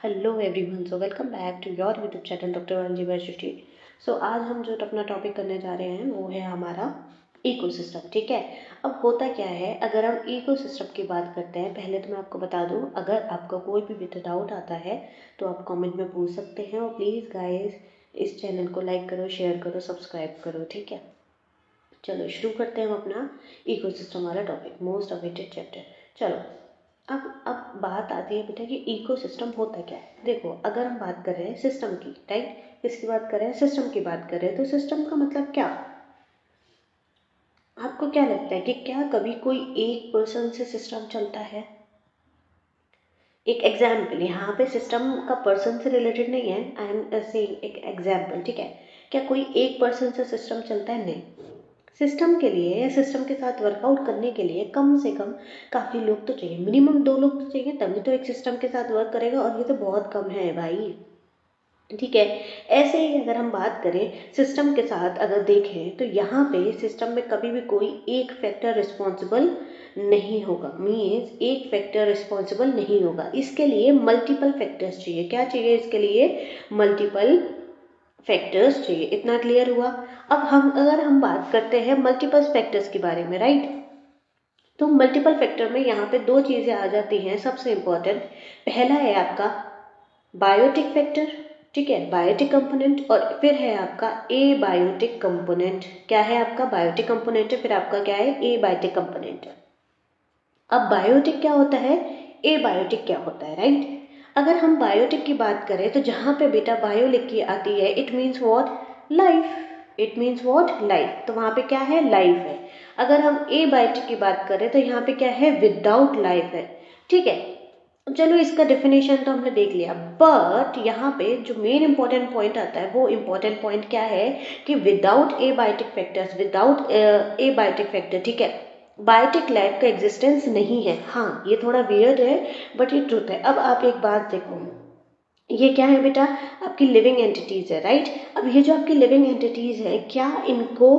Hello everyone, so welcome back to your YouTube channel doctor Anji varsity. So आज हम जो अपना टॉपिक करने जा रहे हैं वो है हमारा इकोसिस्टम। ठीक है, अब होता क्या है, अगर हम इकोसिस्टम की बात करते हैं, पहले तो मैं आपको बता दूं, अगर आपका कोई भी डाउट आता है तो आप कमेंट में पूछ सकते हैं। और प्लीज़ गाइस, इस चैनल को लाइक करो, शेयर करो, सब्सक्राइब करो। ठीक है, चलो शुरू करते हैं हम अपना इकोसिस्टम वाला टॉपिक, मोस्ट अवेटेड चैप्टर। चलो, अब बात आती है बेटा कि इकोसिस्टम होता क्या है। देखो, अगर हम बात कर रहे हैं सिस्टम की, राइट, किसकी बात कर रहे हैं, सिस्टम की बात कर रहे हैं, तो सिस्टम का मतलब क्या, आपको क्या लगता है कि क्या कभी कोई एक पर्सन से सिस्टम चलता है? एक एग्जाम्पल, यहाँ पे सिस्टम का पर्सन से रिलेटेड नहीं है, आई एम सेइंग एक एग्जाम्पल। ठीक है, क्या कोई एक पर्सन से सिस्टम चलता है? नहीं। सिस्टम के लिए या सिस्टम के साथ वर्कआउट करने के लिए कम से कम काफ़ी लोग तो चाहिए, मिनिमम 2 लोग तो चाहिए, तभी तो एक सिस्टम के साथ वर्क करेगा, और ये तो बहुत कम है भाई। ठीक है, ऐसे ही अगर हम बात करें सिस्टम के साथ, अगर देखें तो यहाँ पे सिस्टम में कभी भी कोई एक फैक्टर रिस्पॉन्सिबल नहीं होगा, मीन्स एक फैक्टर रिस्पॉन्सिबल नहीं होगा। इसके लिए मल्टीपल फैक्टर्स चाहिए। क्या चाहिए इसके लिए? मल्टीपल फैक्टर्स चाहिए। इतना क्लियर हुआ? अब हम अगर हम बात करते हैं मल्टीपल फैक्टर्स के बारे में, राइट, तो मल्टीपल फैक्टर में यहाँ पे 2 चीज़ें आ जाती हैं सबसे इम्पोर्टेंट। पहला है आपका बायोटिक फैक्टर, ठीक है, बायोटिक कंपोनेंट, और फिर है आपका ए बायोटिक कंपोनेंट। क्या है आपका? बायोटिक कंपोनेंट है, फिर आपका क्या है? ए बायोटिक कंपोनेंट है। अब बायोटिक क्या होता है, ए बायोटिक क्या होता है, राइट? अगर हम बायोटिक की बात करें तो जहाँ पे बेटा बायो लिख के आती है, it means what? Life. It means what? Life. तो वहाँ पे क्या है? लाइफ है। अगर हम ए बायोटिक की बात करें तो यहाँ पे क्या है? विदाउट लाइफ है। ठीक है, चलो इसका डेफिनेशन तो हमने देख लिया, बट यहाँ पे जो मेन इंपॉर्टेंट पॉइंट आता है, वो इंपॉर्टेंट पॉइंट क्या है कि without abiotic factors, without abiotic factor, ठीक है, बायोटिक लाइफ का एग्जिस्टेंस नहीं है। हाँ, ये थोड़ा वियर्ड है बट ये ट्रूथ है। अब आप एक बात देखो, ये क्या है बेटा? आपकी लिविंग एंटिटीज है, राइट। अब ये जो आपकी लिविंग एंटिटीज है, क्या इनको,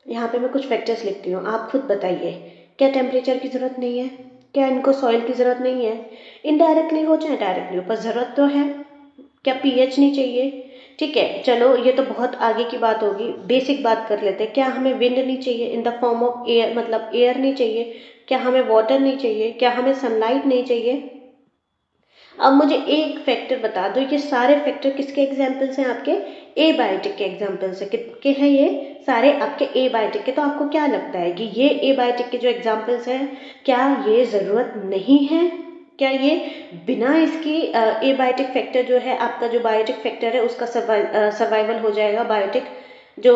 यहाँ पे मैं कुछ फैक्टर्स लिखती हूँ, आप खुद बताइए, क्या टेम्परेचर की ज़रूरत नहीं है? क्या इनको सॉइल की ज़रूरत नहीं है? इनडायरेक्टली हो चाहे डायरेक्टली हो, पर ज़रूरत तो है। क्या पीएच नहीं चाहिए? ठीक है, चलो ये तो बहुत आगे की बात होगी, बेसिक बात कर लेते हैं। क्या हमें विंड नहीं चाहिए in the form of air, मतलब एयर नहीं चाहिए? क्या हमें वाटर नहीं चाहिए? क्या हमें सनलाइट नहीं चाहिए? अब मुझे एक फैक्टर बता दो, ये सारे फैक्टर किसके एग्जाम्पल्स हैं? आपके ए बायोटिक के एग्जाम्पल्स है। किसके हैं ये सारे? आपके ए बायोटिक के। तो आपको क्या लगता है कि ये ए बायोटिक के जो एग्जाम्पल्स हैं, क्या ये ज़रूरत नहीं है? क्या ये बिना इसकी ए बायोटिक फैक्टर जो है, आपका जो बायोटिक फैक्टर है उसका सर्वाइवल हो जाएगा? बायोटिक जो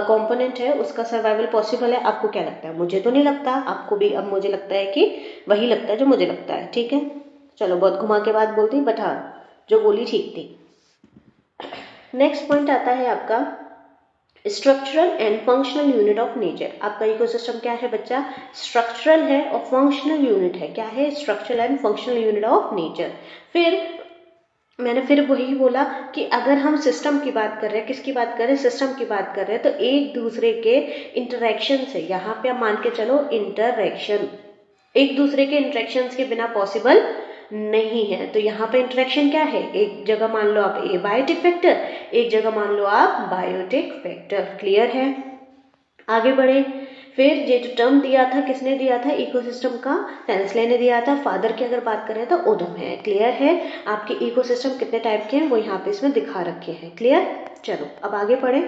कंपोनेंट है उसका सर्वाइवल पॉसिबल है? आपको क्या लगता है? मुझे तो नहीं लगता, आपको भी अब मुझे लगता है कि वही लगता है जो मुझे लगता है। ठीक है, चलो बहुत घुमा के बात बोलती, बट हाँ, जो बोली ठीक थी। नेक्स्ट पॉइंट आता है आपका structural and functional unit of nature. आपका इकोसिस्टम क्या है बच्चा? स्ट्रक्चरल है और फंक्शनल यूनिट है। क्या है? Structural and functional unit of nature. फिर मैंने फिर वही बोला कि अगर हम सिस्टम की बात कर रहे हैं, किसकी बात कर रहे हैं? सिस्टम की बात कर रहे हैं, तो एक दूसरे के इंटरेक्शन से, यहाँ पे आप मान के चलो इंटरेक्शन, एक दूसरे के इंटरेक्शंस के बिना पॉसिबल नहीं है। तो यहाँ पे इंटरेक्शन क्या है? एक जगह मान लो आप ए बायोटिक फैक्टर, एक जगह मान लो आप बायोटिक फैक्टर। क्लियर है? आगे बढ़े। फिर ये जो टर्म दिया था, किसने दिया था? इकोसिस्टम का टेंसले ने दिया था। फादर की अगर बात करें तो ओडम है। क्लियर है? आपके इकोसिस्टम कितने टाइप के हैं वो यहाँ पे इसमें दिखा रखे हैं। क्लियर? चलो अब आगे पढ़े।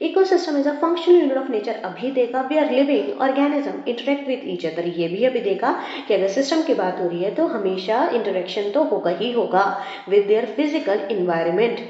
Ecosystem is a functional unit of nature. अभी देखा we are living organism interact with each other. ये भी अभी देखा कि अगर सिस्टम की बात हो रही है तो हमेशा इंटरेक्शन तो होगा ही होगा विद देयर फिजिकल इन्वायरमेंट।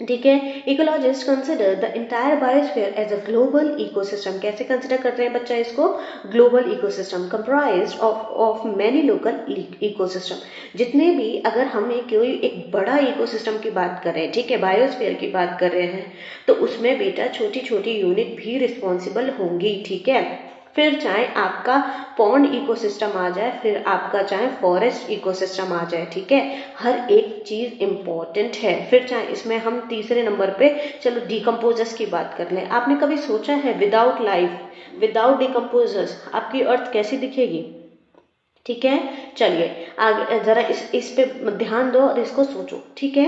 ठीक है, ecologist consider the entire biosphere as a global ecosystem. कैसे कंसिडर करते हैं बच्चा इसको? Global ecosystem comprised of many local ecosystem. जितने भी, अगर हम कोई एक बड़ा इकोसिस्टम की बात कर रहे हैं, ठीक है, बायोस्फीयर की बात कर रहे हैं, तो उसमें बेटा छोटी छोटी यूनिट भी रिस्पॉन्सिबल होंगी। ठीक है, फिर चाहे आपका पॉन्ड इकोसिस्टम आ जाए, फिर आपका चाहे फॉरेस्ट इकोसिस्टम आ जाए, ठीक है, हर एक चीज इम्पोर्टेंट है। फिर चाहे इसमें हम तीसरे नंबर पे चलो डिकम्पोजर्स की बात कर लें। आपने कभी सोचा है विदाउट लाइफ, विदाउट डिकम्पोजर्स आपकी अर्थ कैसी दिखेगी? ठीक है, चलिए आगे जरा इस पे ध्यान दो और इसको सोचो। ठीक है,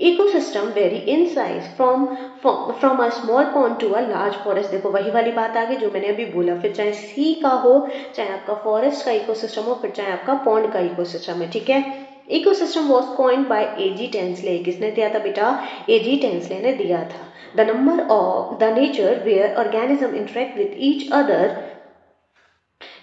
ecosystem vary in size from a small pond to a large forest. देखो वही वाली बात आ गई जो मैंने अभी बोला, फिर चाहे सी का हो, चाहे आपका फॉरेस्ट का इकोसिस्टम हो, फिर चाहे आपका पॉन्ड का इकोसिस्टम है। ठीक है, ecosystem was coined by A G Tansley. किसने दिया था बेटा? एजी टेंसले ने दिया था। The number of the nature where organism interact with each other.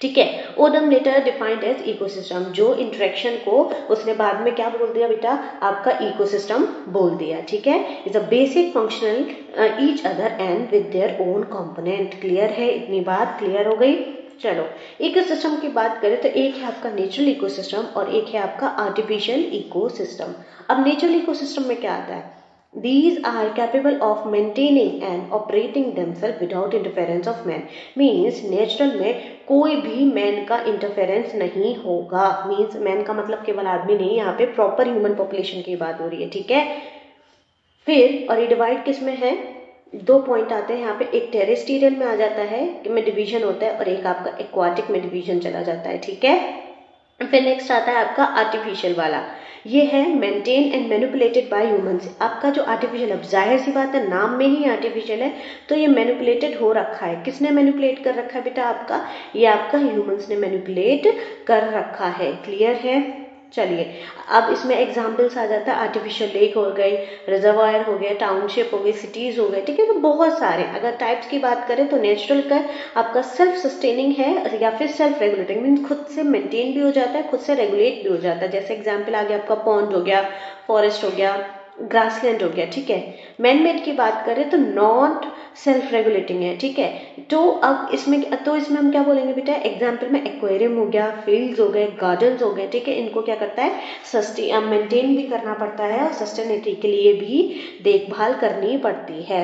ठीक है, Odum later defined as ecosystem. जो इंटरेक्शन को उसने बाद में क्या बोल दिया बेटा? आपका इकोसिस्टम बोल दिया। ठीक है, is a basic functional each other and with their own component. Clear है? इतनी बात क्लियर हो गई। चलो इकोसिस्टम की बात करें तो एक है आपका नेचुरल इकोसिस्टम और एक है आपका आर्टिफिशियल इकोसिस्टम। अब नेचुरल इकोसिस्टम में क्या आता है? These are capable of maintaining and operating themselves without interference of man. Means natural में कोई भी मैन का इंटरफेरेंस नहीं होगा। मीन्स मैन का मतलब केवल आदमी नहीं, यहाँ पे प्रॉपर ह्यूमन पॉपुलेशन की बात हो रही है। ठीक है, फिर और ये डिवाइड किस में है? दो पॉइंट आते हैं यहाँ पे, एक टेरेस्ट्रियल में आ जाता है में डिवीजन होता है और एक आपका एक्वाटिक में डिवीजन चला जाता है। ठीक है, फिर नेक्स्ट आता है आपका आर्टिफिशियल वाला। ये है maintain and manipulated bye humans. आपका जो आर्टिफिशियल, अब जाहिर सी बात है नाम में ही आर्टिफिशियल है तो ये मैनिपुलेटेड हो रखा है। किसने मैनिपुलेट कर रखा है बेटा? आपका ये आपका ह्यूमंस ने मैनिपुलेट कर रखा है। क्लियर है? चलिए अब इसमें एग्जाम्पल्स आ जाता है, आर्टिफिशियल लेक हो गई, रिजर्वायर हो गया, टाउनशिप हो गई, सिटीज हो गए। ठीक है, तो बहुत सारे अगर टाइप्स की बात करें तो नेचुरल का आपका सेल्फ सस्टेनिंग है या फिर सेल्फ रेगुलेटिंग, मीन खुद से मेंटेन भी हो जाता है, खुद से रेगुलेट भी हो जाता है। जैसे एग्जाम्पल आ गया आपका पॉन्ड हो गया, फॉरेस्ट हो गया, ग्रासलैंड हो गया। ठीक है, मैन मेड की बात करें तो नॉट सेल्फ रेगुलेटिंग है। ठीक है, तो अब इसमें हम क्या बोलेंगे बेटा? एग्जाम्पल में एक्वेरियम हो गया, फील्ड्स हो गए, गार्डन्स हो गए। ठीक है, इनको क्या करता है? मेंटेन भी करना पड़ता है और सस्टेनेबिलिटी के लिए भी देखभाल करनी पड़ती है।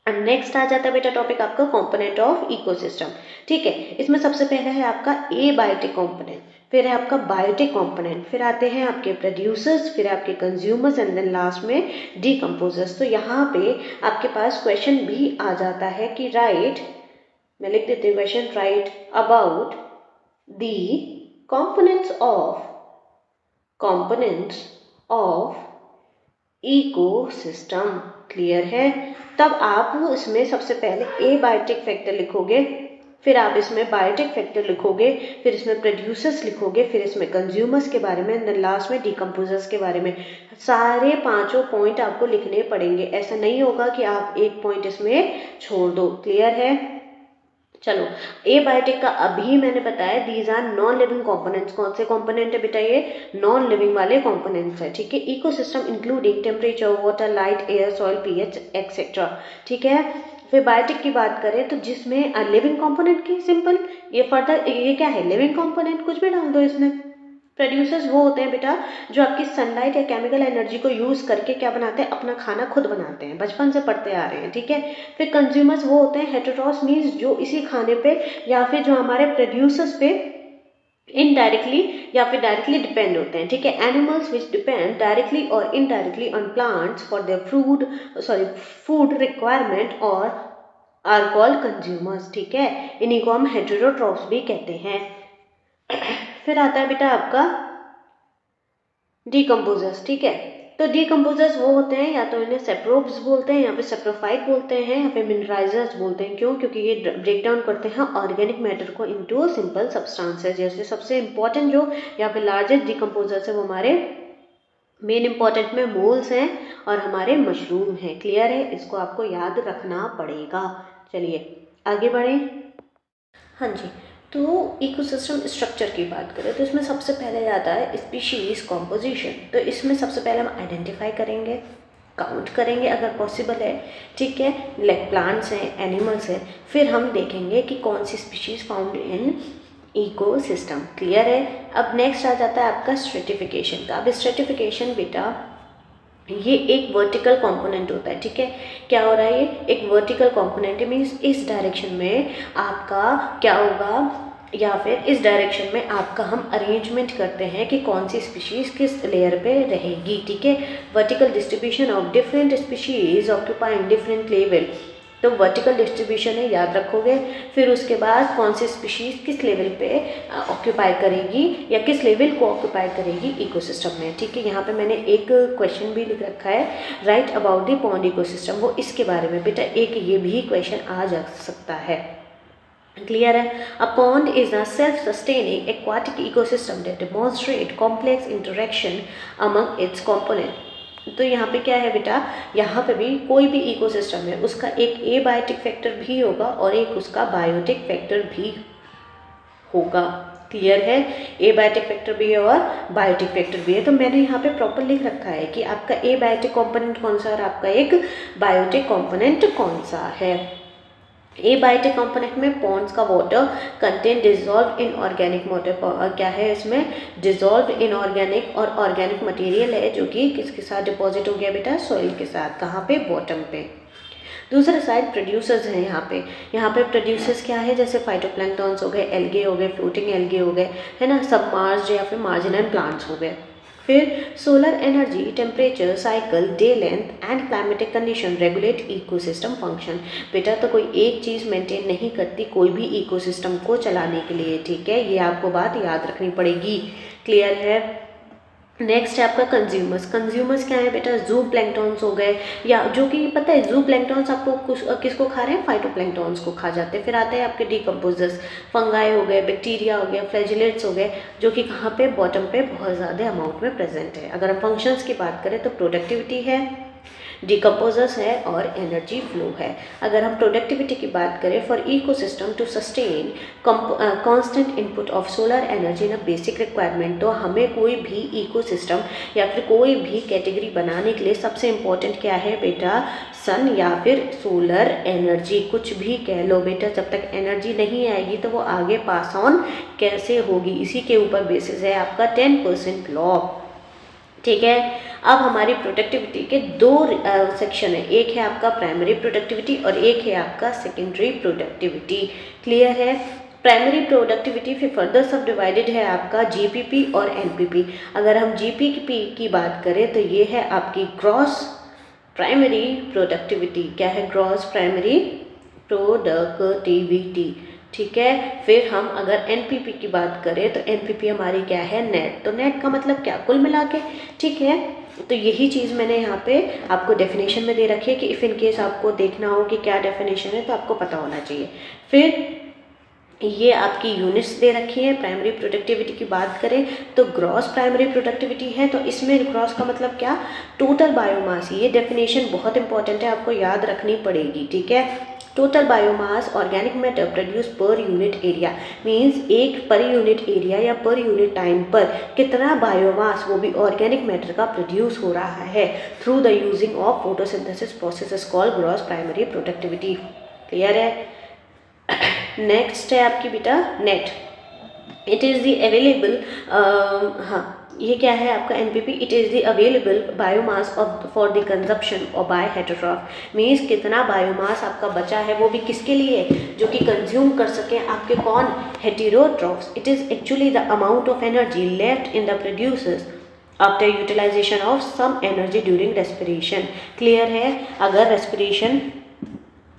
नेक्स्ट आ जाता है बेटा टॉपिक आपका कंपोनेंट ऑफ इकोसिस्टम। ठीक है, इसमें सबसे पहला है आपका एबायोटिक कंपोनेंट, फिर है आपका बायोटिक कंपोनेंट, फिर आते हैं आपके प्रोड्यूसर्स, फिर आपके कंज्यूमर्स एंड देन लास्ट में डीकम्पोजर्स। तो यहाँ पे आपके पास क्वेश्चन भी आ जाता है कि राइट, मैं लिख देती हूँ question, right about the components of ecosystem. Clear है? तब आप इसमें सबसे पहले एबायोटिक फैक्टर लिखोगे, फिर आप इसमें बायोटिक फैक्टर लिखोगे, फिर इसमें प्रोड्यूसर्स लिखोगे, फिर इसमें कंज्यूमर्स के बारे में, लास्ट में डीकम्पोजर्स के बारे में। सारे पांचों पॉइंट आपको लिखने पड़ेंगे, ऐसा नहीं होगा कि आप एक पॉइंट इसमें छोड़ दो। क्लियर है? चलो एबायोटिक का अभी मैंने बताया, these are non living components. कौन से कंपोनेंट है बेटा? ये नॉन लिविंग वाले कंपोनेंट्स है। ठीक है, ecosystem including temperature, water, light, air, soil, pH etcetera. ठीक है, फिर बायोटिक की बात करें तो जिसमें लिविंग कंपोनेंट की सिंपल, ये फर्दर ये क्या है? लिविंग कंपोनेंट, कुछ भी डाल दो इसमें। प्रोड्यूसर्स वो होते हैं बेटा जो आपकी सनलाइट या केमिकल एनर्जी को यूज करके क्या बनाते हैं? अपना खाना खुद बनाते हैं, बचपन से पढ़ते आ रहे हैं। ठीक है, फिर कंज्यूमर्स वो होते हैं हेटेरोट्रॉप्स, मीन्स जो इसी खाने पे या फिर जो हमारे प्रोड्यूसर्स पे इनडायरेक्टली या फिर डायरेक्टली डिपेंड होते हैं। ठीक है, एनिमल्स विच डिपेंड डायरेक्टली और indirectly on plants for their food requirement और आर कॉल्ड कंज्यूमर्स। ठीक है, इन्हीं को हम हेटेरोट्रॉप्स भी कहते हैं। फिर आता है बेटा आपका डीकम्पोजर्स। ठीक है, तो डीकम्पोजर्स वो होते हैं या तो इन्हें सेप्रोब्स बोलते हैं या फिर सेप्रोफाइट बोलते हैं या फिर मिनरलाइजर्स बोलते हैं। क्यों? क्योंकि ये ब्रेक डाउन करते हैं ऑर्गेनिक मैटर को इनटू सिंपल सब्सटेंसेस। जैसे सबसे इंपॉर्टेंट जो या फिर लार्जेस्ट डीकम्पोजर्स है वो हमारे मेन इंपॉर्टेंट में मोल्स हैं और हमारे मशरूम हैं। क्लियर है? इसको आपको याद रखना पड़ेगा। चलिए आगे बढ़े। हाँ जी, तो इकोसिस्टम स्ट्रक्चर की बात करें तो इसमें सबसे पहले आता है स्पीशीज कॉम्पोजिशन। तो इसमें सबसे पहले हम आइडेंटिफाई करेंगे, काउंट करेंगे अगर पॉसिबल है। ठीक है, लाइक प्लांट्स हैं, एनिमल्स हैं, फिर हम देखेंगे कि कौन सी species found in ecosystem. Clear है? अब नेक्स्ट आ जाता है आपका स्ट्रेटिफिकेशन का। अब स्ट्रेटिफिकेशन बेटा ये एक वर्टिकल कंपोनेंट होता है। ठीक है, क्या हो रहा है? ये एक वर्टिकल कंपोनेंट है, मीन्स इस डायरेक्शन में आपका क्या होगा या फिर इस डायरेक्शन में आपका हम अरेंजमेंट करते हैं कि कौन सी स्पीशीज किस लेयर पे रहेगी। ठीक है, vertical distribution of different species occupying different level तो वर्टिकल डिस्ट्रीब्यूशन है, याद रखोगे। फिर उसके बाद कौन सी स्पीशीज़ किस लेवल पे ऑक्यूपाई करेगी या किस लेवल को ऑक्यूपाई करेगी इकोसिस्टम में, ठीक है। यहाँ पे मैंने एक क्वेश्चन भी लिख रखा है, right about the pond ecosystem, वो इसके बारे में बेटा एक ये भी क्वेश्चन आ जा सकता है। क्लियर है। A pond is a self sustaining aquatic ecosystem that demonstrate complex interaction among its component. तो यहाँ पे क्या है बेटा, यहाँ पे भी कोई भी इकोसिस्टम है उसका एक एबायोटिक फैक्टर भी होगा और एक उसका बायोटिक फैक्टर भी होगा। क्लियर है, एबायोटिक फैक्टर भी है और बायोटिक फैक्टर भी है। तो मैंने यहाँ पे प्रॉपर लिख रखा है कि आपका एबायोटिक कंपोनेंट कौन सा और आपका एक बायोटिक कंपोनेंट कौन सा है। एबायोटिक कंपोनेंट में पॉन्ड्स का water content dissolve in organic water, क्या है इसमें, डिजॉल्व इन ऑर्गेनिक और ऑर्गेनिक मटेरियल है जो कि किसके साथ डिपॉजिट हो गया बेटा, सॉइल के साथ। कहाँ पे, बॉटम पे। दूसरा साइड प्रोड्यूसर्स हैं यहाँ पे प्रोड्यूसर्स क्या है, जैसे फाइटोप्लैंक्टन्स हो गए, एल्गे हो गए, फ्लोटिंग एल्गे हो गए, है ना, सबमार्ज्ड या फिर मार्जिनल प्लांट्स हो गए। फिर solar energy, temperature, cycle, day length and climatic condition regulate ecosystem function. बेटा तो कोई एक चीज़ मेंटेन नहीं करती कोई भी इकोसिस्टम को चलाने के लिए, ठीक है, ये आपको बात याद रखनी पड़ेगी। क्लियर है। नेक्स्ट है आपका कंज्यूमर्स। कंज्यूमर्स क्या है बेटा, जू प्लैंक्टॉन्स हो गए, या जो कि पता है जू प्लैंक्टॉन्स आपको किसको खा रहे हैं, फाइटोप्लैंक्टॉन्स को खा जाते हैं। फिर आते हैं आपके डिकम्पोजर्स, फंगाई हो गए, बैक्टीरिया हो गया, फ्लैजिलेट्स हो गए, जो कि कहाँ पे, बॉटम पे बहुत ज़्यादा अमाउंट में प्रेजेंट है। अगर हम फंक्शंस की बात करें तो प्रोडक्टिविटी है, डिकम्पोजर्स है और एनर्जी फ्लो है। अगर हम प्रोडक्टिविटी की बात करें, for ecosystem to sustain constant input of solar energy in a basic requirement, तो हमें कोई भी इकोसिस्टम या फिर कोई भी कैटेगरी बनाने के लिए सबसे इम्पोर्टेंट क्या है बेटा, सन या फिर सोलर एनर्जी, कुछ भी कह लो बेटा। जब तक एनर्जी नहीं आएगी तो वो आगे पास ऑन कैसे होगी, इसी के ऊपर बेसिस है आपका 10% लॉ, ठीक है। अब हमारी प्रोडक्टिविटी के दो सेक्शन है, एक है आपका प्राइमरी प्रोडक्टिविटी और एक है आपका सेकेंडरी प्रोडक्टिविटी। क्लियर है। प्राइमरी प्रोडक्टिविटी फिर फर्दर सब डिवाइडेड है आपका जीपीपी और एनपीपी। अगर हम जीपीपी की बात करें तो ये है आपकी ग्रॉस प्राइमरी प्रोडक्टिविटी। क्या है, ग्रॉस प्राइमरी प्रोडक्टिविटी, ठीक है। फिर हम अगर एनपीपी की बात करें तो एनपीपी हमारी क्या है, नेट। तो नेट का मतलब क्या, कुल मिला के, ठीक है। तो यही चीज़ मैंने यहाँ पे आपको डेफिनेशन में दे रखी है कि इफ़ इन केस आपको देखना हो कि क्या डेफिनेशन है तो आपको पता होना चाहिए। फिर ये आपकी यूनिट्स दे रखी है। प्राइमरी प्रोडक्टिविटी की बात करें तो ग्रॉस प्राइमरी प्रोडक्टिविटी है, तो इसमें ग्रॉस का मतलब क्या, टोटल बायोमास। ये डेफिनेशन बहुत इंपॉर्टेंट है, आपको याद रखनी पड़ेगी, ठीक है। Total biomass organic matter produce per unit area, means एक पर यूनिट एरिया या पर यूनिट टाइम पर कितना बायोमास, वो भी ऑर्गेनिक मैटर का प्रोड्यूस हो रहा है through the using of photosynthesis process called gross primary productivity. Clear है। नेक्स्ट है आपकी बेटा net. It is the available, हाँ ये क्या है आपका NPP, it is the available biomass of for the consumption और बाय हेटेरोट्रॉफ, मीन्स कितना बायोमास आपका बचा है वो भी किसके लिए, जो कि कंज्यूम कर सकें आपके कौन, heterotrophs. It is actually the amount of energy left in the producers after utilization of some energy during respiration. Clear है। अगर रेस्पिरेशन,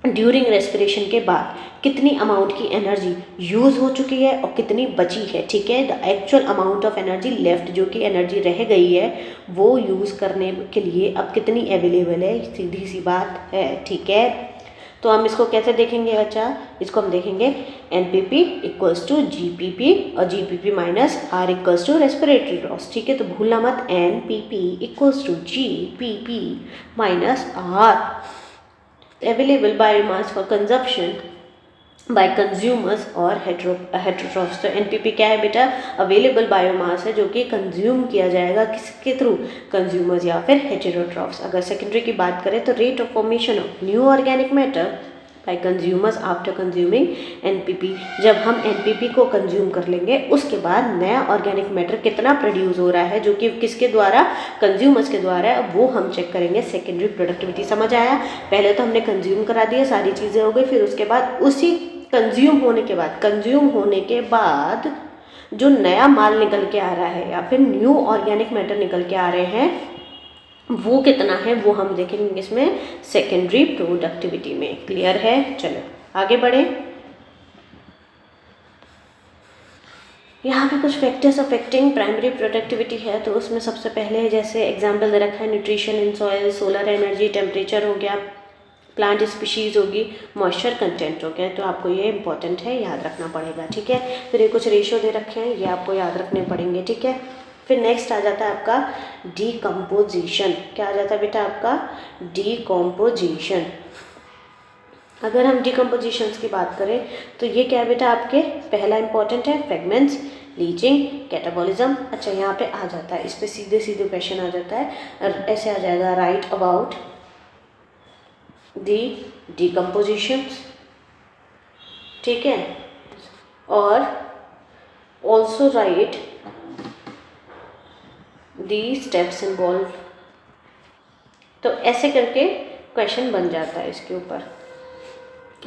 ड्यूरिंग रेस्पिरेशन के बाद कितनी अमाउंट की एनर्जी यूज़ हो चुकी है और कितनी बची है, ठीक है, the actual amount of energy left, जो कि एनर्जी रह गई है वो यूज़ करने के लिए अब कितनी अवेलेबल है, सीधी सी बात है, ठीक है। तो हम इसको कैसे देखेंगे बच्चा, इसको हम देखेंगे एनपीपी इक्वल्स टू जीपीपी और GPP minus R equals to respiratory loss, ठीक है। तो भूलना मत, NPP equals to GPP minus R available biomass for consumption by consumers और heterotrophs। तो एनपीपी क्या है बेटा, अवेलेबल बायोमास है जो कि कंज्यूम किया जाएगा किसके थ्रू, कंज्यूमर्स या फिर हेटेरोट्रॉफ्स। अगर सेकेंडरी की बात करें तो rate of formation of new organic matter bye consumers after consuming NPP. जब हम एनपीपी को कंज्यूम कर लेंगे उसके बाद नया ऑर्गेनिक मैटर कितना प्रोड्यूस हो रहा है जो कि किसके द्वारा, कंज्यूमर्स के द्वारा, वो हम चेक करेंगे सेकेंडरी प्रोडक्टिविटी। समझ आया। पहले तो हमने कंज्यूम करा दिया, सारी चीज़ें हो गई, फिर उसके बाद उसी कंज्यूम होने के बाद जो नया माल निकल के आ रहा है या फिर न्यू ऑर्गेनिक मैटर निकल के आ रहे हैं वो कितना है वो हम देखेंगे इसमें सेकेंडरी प्रोडक्टिविटी में। क्लियर है? चलो आगे बढ़े। यहाँ पे कुछ फैक्टर्स अफेक्टिंग प्राइमरी प्रोडक्टिविटी है, तो उसमें सबसे पहले जैसे एग्जांपल दे रखा है nutrition in soil, solar energy, temperature हो गया, प्लांट स्पीशीज़ होगी, मॉइस्चर कंटेंट हो गया। तो आपको ये इंपॉर्टेंट है, याद रखना पड़ेगा। ठीक है, फिर ये कुछ रेशो दे रखे हैं, ये आपको याद रखने पड़ेंगे। ठीक है, फिर नेक्स्ट आ जाता है आपका डीकम्पोजिशन। क्या आ जाता है बेटा आपका? डीकम्पोजिशन। अगर हम डीकम्पोजिशंस की बात करें तो ये क्या है बेटा आपके? पहला इंपॉर्टेंट है फ्रेगमेंट्स, लीचिंग, कैटाबॉलिज्म। अच्छा यहाँ पे आ जाता है, इस पर सीधे सीधे क्वेश्चन आ जाता है, ऐसे आ जाएगा, राइट अबाउट दी डीकम्पोजिशंस। ठीक है, और also right the steps involve. तो ऐसे करके क्वेश्चन बन जाता है इसके ऊपर।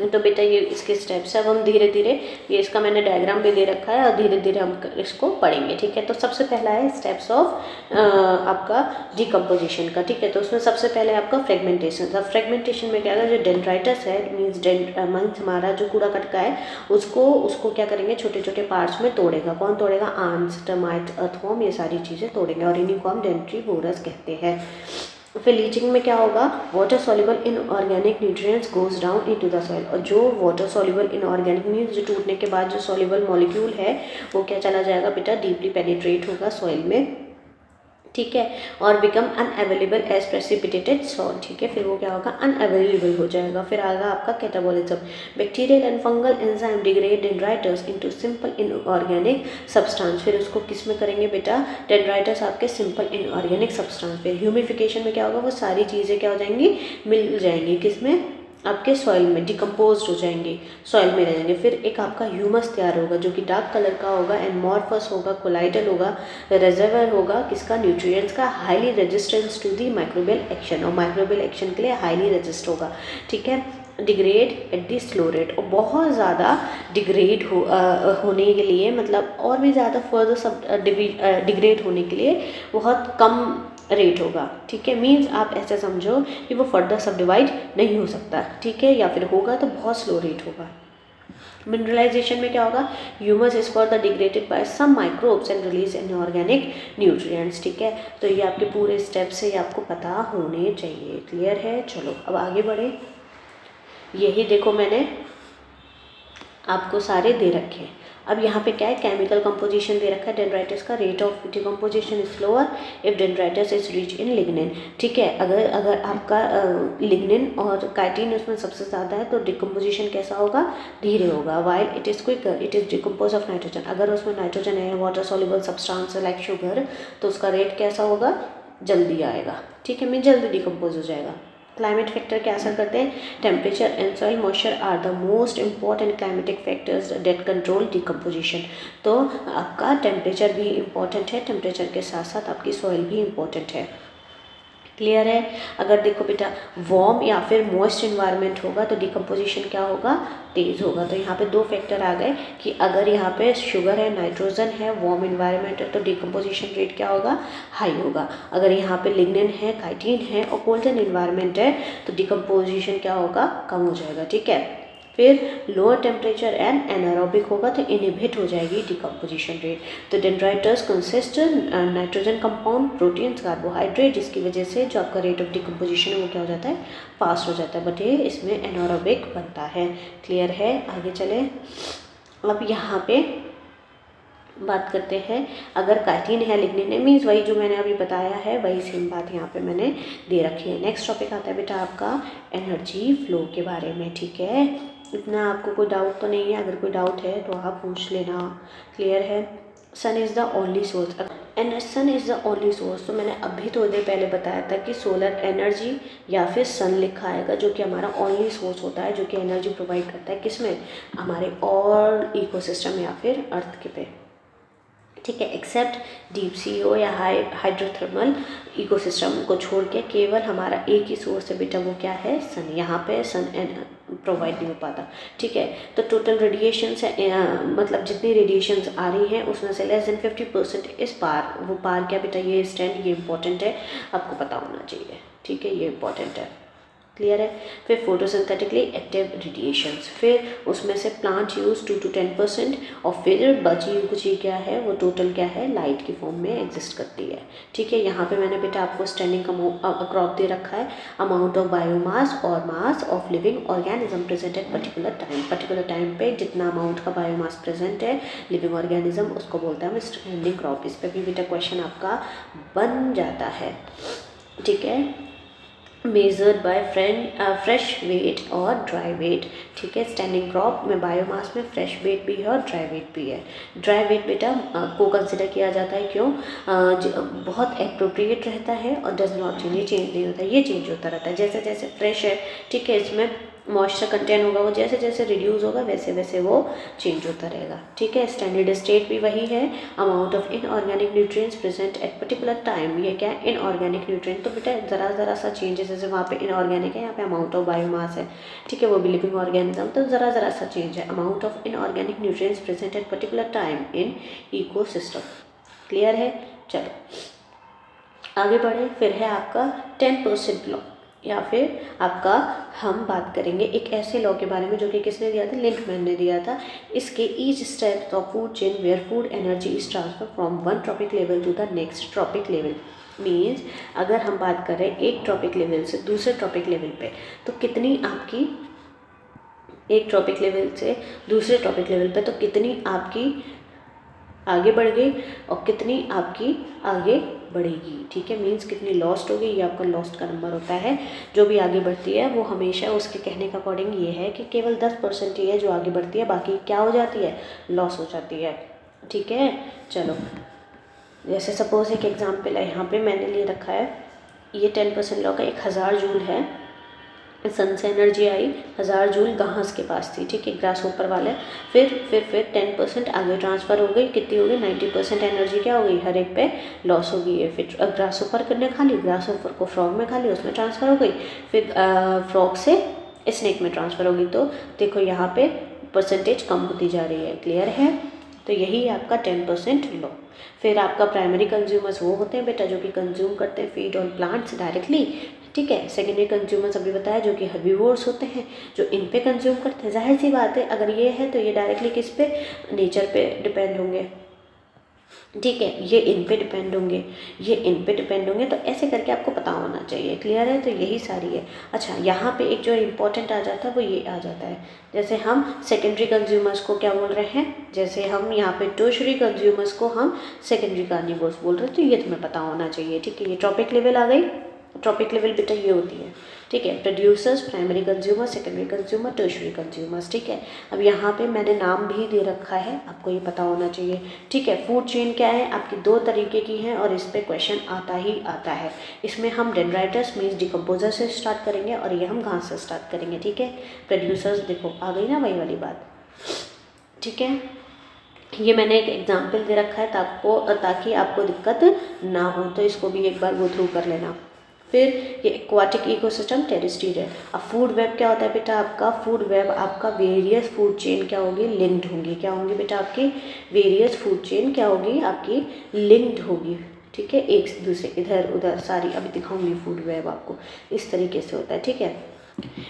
तो बेटा ये इसके स्टेप्स है। अब हम धीरे धीरे, ये इसका मैंने डायग्राम भी दे रखा है और धीरे धीरे हम इसको पढ़ेंगे। ठीक है, तो सबसे पहला है स्टेप्स ऑफ आपका डीकम्पोजिशन का। ठीक है, तो उसमें सबसे पहले आपका फ्रेगमेंटेशन। अब फ्रेगमेंटेशन में क्या होगा, जो डेंड्राइटस है मीन्स हमारा जो कूड़ा कटका है उसको क्या करेंगे, छोटे छोटे पार्ट्स में तोड़ेगा। कौन तोड़ेगा? आंट्स, टर्माइट्स, अर्थवॉर्म, ये सारी चीज़ें तोड़ेंगे और इन्हीं को हम डेंट्रीवोरस कहते हैं। फिर लीचिंग में क्या होगा, water soluble inorganic nutrients goes down into the soil. और जो वाटर सॉल्युबल इनऑर्गेनिक मीन्स जो टूटने के बाद जो सॉल्युबल मॉलिक्यूल है वो क्या चला जाएगा बेटा, डीपली पेनिट्रेट होगा सॉइल में। ठीक है, और become unavailable as precipitated salt. ठीक है, फिर वो क्या होगा, अनअवेलेबल हो जाएगा। फिर आएगा आपका catabolism. Bacterial and fungal enzyme degrade detritus into simple inorganic substance. फिर उसको किस में करेंगे बेटा, डेंड्राइटस आपके सिंपल इनऑर्गेनिक सब्सटेंस। फिर ह्यूमिफिकेशन में क्या होगा, वो सारी चीज़ें क्या हो जाएंगी, मिल जाएंगी किसमें, आपके सॉइल में, डिकम्पोज हो जाएंगे, सॉइल में रहेंगे। फिर एक आपका ह्यूमस तैयार होगा जो कि डार्क कलर का होगा, एनमॉर्फस होगा, कोलाइडल होगा, रेजर्वर होगा किसका, न्यूट्रिएंट्स का, highly resistance to the microbial action, और माइक्रोबियल एक्शन के लिए हाईली रेजिस्ट होगा। ठीक है, degrade at the slow rate, और बहुत ज़्यादा डिग्रेड होने के लिए, मतलब और भी ज़्यादा फर्दर सब डिग्रेड होने के लिए बहुत कम रेट होगा। ठीक है, मीन्स आप ऐसे समझो कि वो फर्दर सब डिवाइड नहीं हो सकता। ठीक है, या फिर होगा तो बहुत स्लो रेट होगा। मिनरलाइजेशन में क्या होगा, humus is further degraded by some microbes and release inorganic nutrients. ठीक है, तो ये आपके पूरे स्टेप्स है, ये आपको पता होने चाहिए। क्लियर है? चलो अब आगे बढ़े। यही देखो मैंने आपको सारे दे रखे हैं। अब यहाँ पे क्या है, केमिकल कंपोजिशन दे रखा है डेंड्राइटिस का। Rate of decomposition is slower if detritus is rich in lignin. ठीक है, अगर आपका लिग्निन और काइटिन उसमें सबसे ज़्यादा है तो डिकम्पोजिशन कैसा होगा, धीरे होगा। While it is quicker it is decompose of nitrogen. अगर उसमें नाइट्रोजन है, water soluble substance like sugar, तो उसका रेट कैसा होगा, जल्दी आएगा। ठीक है, मैं जल्दी डिकम्पोज हो जाएगा। क्लाइमेट फैक्टर क्या असर करते हैं, temperature and soil moisture are the most important climatic factors that control decomposition. तो आपका टेम्परेचर भी इम्पॉर्टेंट है, टेम्परेचर के साथ साथ आपकी सॉइल भी इम्पॉर्टेंट है। क्लियर है? अगर देखो बेटा वार्म या फिर मॉइस्ट इन्वायरमेंट होगा तो डिकम्पोजिशन क्या होगा, तेज़ होगा। तो यहाँ पे दो फैक्टर आ गए कि अगर यहाँ पे शुगर है, नाइट्रोजन है, वार्म इन्वायरमेंट है, तो डिकम्पोजिशन रेट क्या होगा, हाई होगा। अगर यहाँ पे लिग्निन है, काइटिन है और कोल्डन इन्वायरमेंट है तो डिकम्पोजिशन क्या होगा, कम हो जाएगा। ठीक है, फिर लोअर टेम्परेचर एंड एनारोबिक होगा तो इनहिबिट हो जाएगी डिकम्पोजिशन रेट। तो detritus consist nitrogen compound, proteins, carbohydrate, जिसकी वजह से जो आपका रेट ऑफ डिकम्पोजिशन है वो क्या हो जाता है, फास्ट हो जाता है, बट ये इसमें एनारोबिक बनता है। क्लियर है? आगे चले। अब यहाँ पे बात करते हैं, अगर काइटिन है, लिग्निन है, मीन्स वही जो मैंने अभी बताया है वही सेम बात यहाँ पे मैंने दे रखी है। नेक्स्ट टॉपिक आता है बेटा आपका एनर्जी फ्लो के बारे में। ठीक है, इतना आपको कोई डाउट तो नहीं है, अगर कोई डाउट है तो आप पूछ लेना। क्लियर है? Sun is the only source and sun is the only source. तो मैंने अभी थोड़ी देर पहले बताया था कि सोलर एनर्जी या फिर सन लिखा आएगा जो कि हमारा ओनली सोर्स होता है, जो कि एनर्जी प्रोवाइड करता है किसमें, हमारे ऑल इकोसिस्टम या फिर अर्थ के पे। ठीक है, एक्सेप्ट डीप सी हो या हाइड्रोथर्मल इकोसिस्टम को छोड़ के केवल हमारा एक ही सोर्स है बेटा, वो क्या है, सन। यहाँ पे सन प्रोवाइड नहीं हो पाता, ठीक है। तो टोटल रेडिएशंस मतलब जितनी रेडिएशंस आ रही हैं उसमें से लेस देन 50% इस पार, वो पार क्या बेटा, ये स्टैंड, ये इंपॉर्टेंट है, आपको पता होना चाहिए, ठीक है, ये इंपॉर्टेंट है, क्लियर है। फिर फोटोसिंथेटिकली एक्टिव रेडिएशंस, फिर उसमें से प्लांट यूज 2 to 10%, और फिर बची कुची क्या है, वो टोटल क्या है, लाइट की फॉर्म में एग्जिस्ट करती है, ठीक है। यहाँ पे मैंने बेटा आपको स्टैंडिंग क्रॉप दे रखा है, अमाउंट ऑफ बायोमास और mass of living organism present at particular time पे जितना अमाउंट का बायोमास प्रेजेंट है लिविंग ऑर्गेनिज्म, उसको बोलते हैं हम स्टैंडिंग क्रॉप। इस पर भी बेटा क्वेश्चन आपका बन जाता है, ठीक है। मेजर्ड बाय फ्रेश वेट और ड्राई वेट, ठीक है। स्टैंडिंग क्रॉप में बायोमास में फ्रेश वेट भी है और ड्राई वेट भी है। ड्राई वेट बेटा को कंसिडर किया जाता है, क्यों, बहुत एप्रोप्रिएट रहता है और डज नॉट चेंज, ये चेंज नहीं होता, ये चेंज होता रहता है जैसे जैसे फ्रेश है, ठीक है, इसमें मॉइस्चर कंटेंट होगा, वो जैसे जैसे रिड्यूस होगा वैसे वैसे वो चेंज होता रहेगा, ठीक है। स्टैंडर्ड स्टेट भी वही है, amount of inorganic nutrients present at particular time, ये क्या है, इनऑर्गेनिक न्यूट्रिएंट, तो बेटा ज़रा सा चेंजेस, जैसे वहाँ पे इनऑर्गेनिक है, यहाँ पे अमाउंट ऑफ बायोमास है, ठीक है, वो भी लिविंग ऑर्गेनिज्म, तो ज़रा सा चेंज है, amount of inorganic nutrients present at particular time in ecosystem, clear है। चलो आगे बढ़े, फिर है आपका 10% लॉ, या फिर आपका हम बात करेंगे एक ऐसे लॉ के बारे में जो कि किसने दिया था, लिंटमैन ने दिया था। इसके each step of food chain where food energy is transfer from one trophic level to the next trophic level, means अगर हम बात करें एक ट्रॉपिक लेवल से दूसरे ट्रॉपिक लेवल पे, तो कितनी आपकी एक ट्रॉपिक लेवल से दूसरे ट्रॉपिक लेवल पे, तो कितनी आपकी आगे बढ़ गई और कितनी आपकी आगे बढ़ेगी, ठीक है, मीन्स कितनी लॉस्ट होगी, ये आपका लॉस्ट का नंबर होता है। जो भी आगे बढ़ती है वो हमेशा उसके कहने का अकॉर्डिंग ये है कि केवल 10% ही है जो आगे बढ़ती है, बाकी क्या हो जाती है, लॉस हो जाती है, ठीक है। चलो जैसे सपोज एक एग्जाम्पल है, यहाँ पे मैंने ले रखा है, ये 10% लॉ का 1000 जूल है, सन से एनर्जी आई 1000 जूल घास के पास थी, ठीक है, ग्रास ऊपर वाले, फिर 10% आगे ट्रांसफ़र हो गई, कितनी हो गई, 90% एनर्जी क्या हो गई, हर एक पे लॉस हो गई है। फिर ग्रास ऊपर करने खा ली, ग्रास ऊपर को फ्रॉग में खा ली, उसमें ट्रांसफ़र हो गई, फिर फ्रॉग से स्नेक में ट्रांसफ़र हो गई, तो देखो यहाँ पे परसेंटेज कम होती जा रही है, क्लियर है। तो यही है आपका 10% लॉ। फिर आपका प्राइमरी कंज्यूमर्स वो होते हैं बेटा जो कि कंज्यूम करते हैं फीड ऑन प्लांट्स डायरेक्टली, ठीक है। सेकेंडरी कंज्यूमर्स अभी बताया जो कि हर्बीवोर्स होते हैं, जो इन पे कंज्यूम करते हैं। जाहिर सी बात है अगर ये है तो ये डायरेक्टली किस पे, नेचर पे डिपेंड होंगे, ठीक है, ये इन पे डिपेंड होंगे, ये इन पे डिपेंड होंगे, तो ऐसे करके आपको पता होना चाहिए, क्लियर है। तो यही सारी है। अच्छा यहाँ पे एक जो इम्पोर्टेंट आ जाता है वो ये आ जाता है, जैसे हम सेकेंडरी कंज्यूमर्स को क्या बोल रहे हैं, जैसे हम यहाँ पे टर्शरी कंज्यूमर्स को हम सेकेंडरी कार्निवोर्स बोल रहे हैं, तो ये तुम्हें पता होना चाहिए, ठीक है। ये टॉपिक लेवल आ गई, टॉपिक लेवल बेटा ये होती है, ठीक है, producers, primary consumer, secondary consumer, tertiary consumers, ठीक है। अब यहाँ पे मैंने नाम भी दे रखा है, आपको ये पता होना चाहिए, ठीक है। फूड चेन क्या है आपकी, 2 तरीके की है और इस पर क्वेश्चन आता ही आता है। इसमें हम डेंड्राइटस मीन्स डिकम्पोजर से स्टार्ट करेंगे और ये हम घास से स्टार्ट करेंगे, ठीक है। प्रोड्यूसर्स देखो आ गई ना वही वाली बात, ठीक है। ये मैंने एक एग्जाम्पल दे रखा है ताकि आपको दिक्कत ना हो, तो इसको भी एक बार गो थ्रू कर लेना। फिर ये एक्वाटिक इकोसिस्टम, टेरेस्ट्रियल है। अब फूड वेब क्या होता है बेटा, आपका फूड वेब आपका वेरियस फूड चेन क्या होगी, लिंक्ड होंगी, क्या होंगी बेटा आपकी वेरियस फूड चेन क्या होगी आपकी, लिंक्ड होगी, ठीक है, एक दूसरे इधर उधर सारी, अभी दिखाऊंगी फूड वेब आपको, इस तरीके से होता है, ठीक है।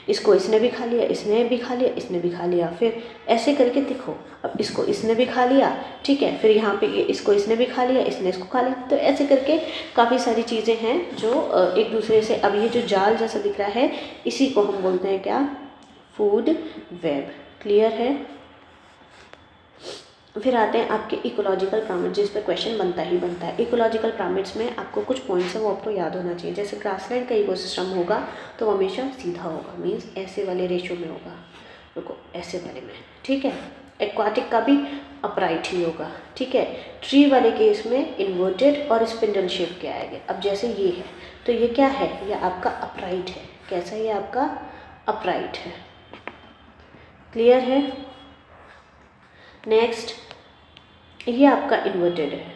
इसको इसने भी खा लिया, इसने भी खा लिया, इसने भी खा लिया, फिर ऐसे करके देखो, अब इसको इसने भी खा लिया, ठीक है, फिर यहाँ पे इसको इसने भी खा लिया, इसने इसको खा लिया, तो ऐसे करके काफ़ी सारी चीज़ें हैं जो एक दूसरे से, अब ये जो जाल जैसा दिख रहा है इसी को हम बोलते हैं क्या, फूड वेब, क्लियर है। फिर आते हैं आपके इकोलॉजिकल पिरामिड, जिस पर क्वेश्चन बनता ही बनता है। इकोलॉजिकल पिरामिड्स में आपको कुछ पॉइंट्स है वो आपको याद होना चाहिए। जैसे ग्रासलैंड का इकोसिस्टम होगा तो वो हमेशा सीधा होगा, मीन्स ऐसे वाले रेशो में होगा, रुको ऐसे वाले में, ठीक है। एक्वाटिक का भी अपराइट ही होगा, ठीक है। ट्री वाले केस में इन्वर्टेड और स्पिंडल शेप के आएंगे। अब जैसे ये है तो ये क्या है, ये आपका अपराइट है, कैसा, ये आपका अपराइट है, क्लियर है। नेक्स्ट ये आपका इन्वर्टेड है,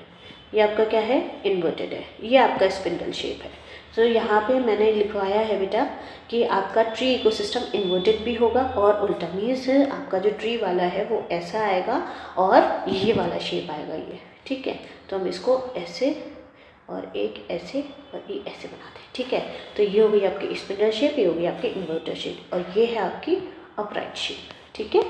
ये आपका क्या है, इन्वर्टेड है, ये आपका स्पिंडल शेप है। तो यहाँ पे मैंने लिखवाया है बेटा कि आपका ट्री इकोसिस्टम इन्वर्टेड भी होगा और उल्टा, मीन्स आपका जो ट्री वाला है वो ऐसा आएगा और ये वाला शेप आएगा ये, ठीक है। तो हम इसको ऐसे और एक ऐसे और ये ऐसे बनाते हैं, ठीक है। तो ये हो गई आपकी स्पिंडल शेप, ये हो गई आपकी इन्वर्टर शेप और ये है आपकी अपराइट शेप, ठीक है।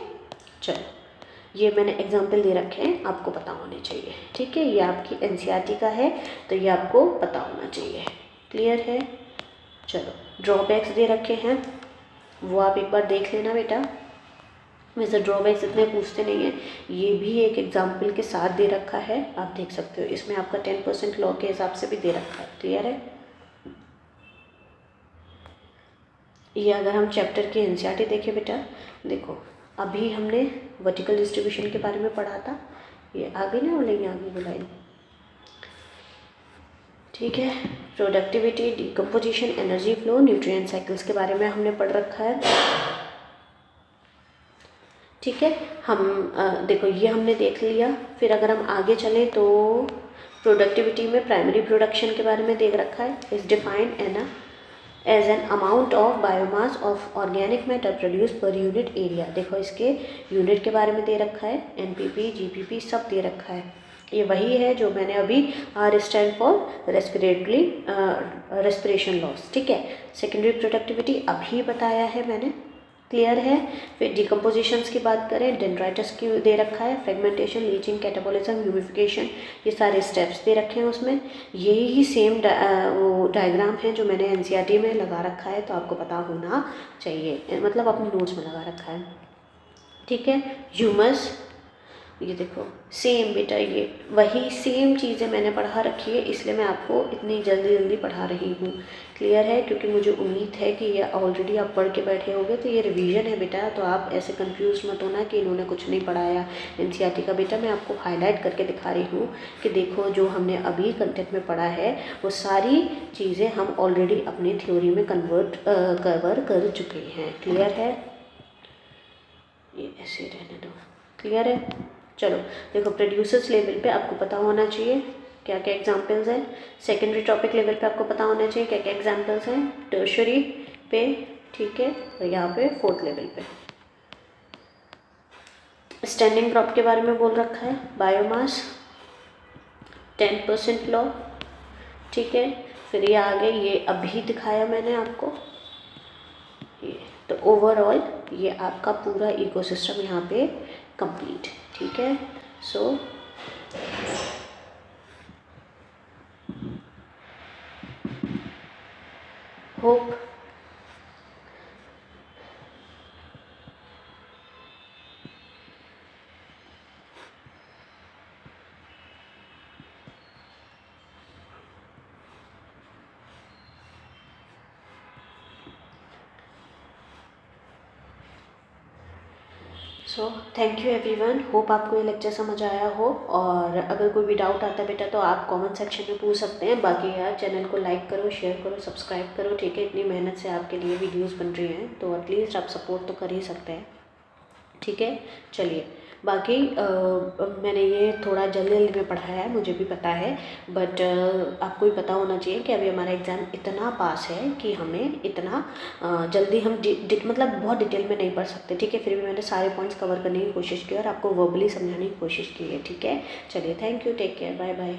चलो ये मैंने एग्जाम्पल दे रखे हैं, आपको पता होने चाहिए, ठीक है। ये आपकी एनसीईआरटी का है तो ये आपको पता होना चाहिए, क्लियर है। चलो ड्रॉबैक्स दे रखे हैं वो आप एक बार देख लेना बेटा। वैसे ड्रॉबैक्स इतने पूछते नहीं हैं, ये भी एक एग्जाम्पल के साथ दे रखा है, आप देख सकते हो। इसमें आपका 10% लॉ के हिसाब से भी दे रखा है, क्लियर है। ये अगर हम चैप्टर की एनसीईआरटी देखें बेटा, देखो अभी हमने वर्टिकल डिस्ट्रीब्यूशन के बारे में पढ़ा था, ये आगे ना बोलेंगे, आगे बुलाएं, ठीक है। Productivity, decomposition, energy flow, nutrient cycles के बारे में हमने पढ़ रखा है, ठीक है। हम देखो ये हमने देख लिया। फिर अगर हम आगे चलें तो प्रोडक्टिविटी में प्राइमरी प्रोडक्शन के बारे में देख रखा है, is defined as an amount of biomass of organic matter produce per unit area. देखो इसके यूनिट के बारे में दे रखा है, एनपीपी, जीपीपी सब दे रखा है। ये वही है जो मैंने अभी R stand for respiration loss, ठीक है। सेकेंडरी प्रोडक्टिविटी अभी बताया है मैंने, क्लियर है। फिर डिकम्पोजिशंस की बात करें, डेंड्राइटिस की दे रखा है, फ्रेगमेंटेशन, लीचिंग, कैटाबॉलिज्म, ह्यूमिफिकेशन, ये सारे स्टेप्स दे रखे हैं उसमें। यही ही सेम डायग्राम है जो मैंने एनसीईआरटी में लगा रखा है, तो आपको पता होना चाहिए, मतलब अपने नोट्स में लगा रखा है, ठीक है। ह्यूमस, ये देखो सेम बेटा, ये वही सेम चीज़ें मैंने पढ़ा रखी है, इसलिए मैं आपको इतनी जल्दी जल्दी पढ़ा रही हूँ, क्लियर है। क्योंकि मुझे उम्मीद है कि ये ऑलरेडी आप पढ़ के बैठे होंगे, तो ये रिवीजन है बेटा, तो आप ऐसे कंफ्यूज मत होना कि इन्होंने कुछ नहीं पढ़ाया एनसीईआरटी का। बेटा मैं आपको हाईलाइट करके दिखा रही हूँ कि देखो जो हमने अभी कंटेंट में पढ़ा है वो सारी चीज़ें हम ऑलरेडी अपनी थ्योरी में कवर कर चुके हैं, क्लियर है। ये ऐसे रहने दो, क्लियर है। चलो देखो प्रोड्यूसर्स लेवल पे आपको पता होना चाहिए क्या क्या एग्जांपल्स हैं, सेकेंडरी टॉपिक लेवल पे आपको पता होना चाहिए क्या क्या एग्जांपल्स हैं, टर्शरी पे, ठीक है, और यहाँ पे फोर्थ लेवल पे स्टैंडिंग क्रॉप के बारे में बोल रखा है, बायोमास, 10% लॉ, ठीक है। फिर ये आगे ये अभी दिखाया मैंने आपको ये, तो ओवरऑल ये आपका पूरा इकोसिस्टम यहाँ पे कंप्लीट, ठीक है। So hope so thank you everyone, hope आपको ये लेक्चर समझ आया हो। और अगर कोई भी डाउट आता है बेटा तो आप कमेंट सेक्शन में पूछ सकते हैं। बाकी यार चैनल को लाइक करो, शेयर करो, सब्सक्राइब करो, ठीक है। इतनी मेहनत से आपके लिए वीडियोस बन रही हैं तो एटलीस्ट आप सपोर्ट तो कर ही सकते हैं, ठीक है। चलिए बाकी मैंने ये थोड़ा जल्दी जल्दी में पढ़ाया है, मुझे भी पता है, बट आपको भी पता होना चाहिए कि अभी हमारा एग्ज़ाम इतना पास है कि हमें इतना जल्दी हम मतलब बहुत डिटेल में नहीं पढ़ सकते, ठीक है। फिर भी मैंने सारे पॉइंट्स कवर करने की कोशिश की और आपको वर्बली समझाने की कोशिश की है, ठीक है। चलिए thank you, take care, bye bye.